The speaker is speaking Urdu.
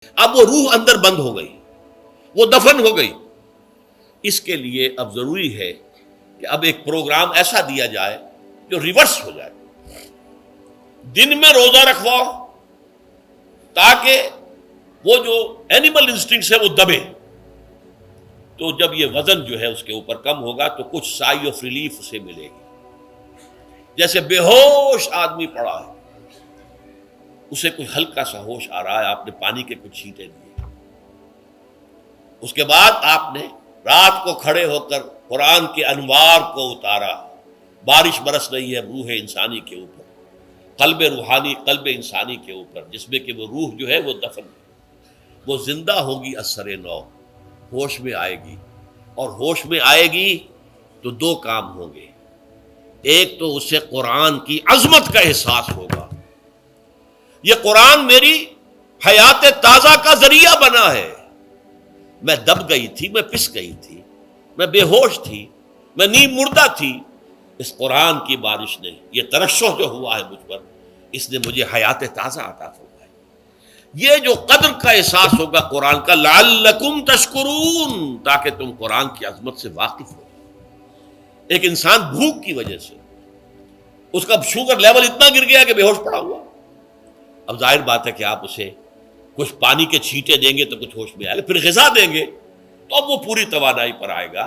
اب وہ روح اندر بند ہو گئی، وہ دفن ہو گئی۔ اس کے لیے اب ضروری ہے کہ اب ایک پروگرام ایسا دیا جائے جو ریورس ہو جائے۔ دن میں روزہ رکھواؤ تاکہ وہ جو اینیمل انسٹنکٹس ہے وہ دبے، تو جب یہ وزن جو ہے اس کے اوپر کم ہوگا تو کچھ سائی آف ریلیف اسے ملے گی۔ جیسے بے ہوش آدمی پڑا ہے، اسے کوئی ہلکا سا ہوش آ رہا ہے، آپ نے پانی کے کچھ چھینٹے دیے، اس کے بعد آپ نے رات کو کھڑے ہو کر قرآن کے انوار کو اتارا، بارش برس رہی ہے روح انسانی کے اوپر، قلب روحانی، قلب انسانی کے اوپر، جس میں کہ وہ روح جو ہے وہ دفن ہے، وہ زندہ ہوگی اثر نو، ہوش میں آئے گی۔ اور ہوش میں آئے گی تو دو کام ہوں گے، ایک تو اسے قرآن کی عظمت کا احساس ہوگا، یہ قرآن میری حیات تازہ کا ذریعہ بنا ہے، میں دب گئی تھی، میں پس گئی تھی، میں بے ہوش تھی، میں نیم مردہ تھی، اس قرآن کی بارش نے، یہ ترشح جو ہوا ہے مجھ پر، اس نے مجھے حیات تازہ عطا فرمائی۔ یہ جو قدر کا احساس ہوگا قرآن کا، لعلکم تشکرون، تاکہ تم قرآن کی عظمت سے واقف ہو۔ ایک انسان بھوک کی وجہ سے اس کا شوگر لیول اتنا گر گیا کہ بے ہوش پڑا ہوا، اب ظاہر بات ہے کہ آپ اسے کچھ پانی کے چھینٹے دیں گے تو کچھ ہوش میں آئے گا، پھر غذا دیں گے تو اب وہ پوری توانائی پر آئے گا۔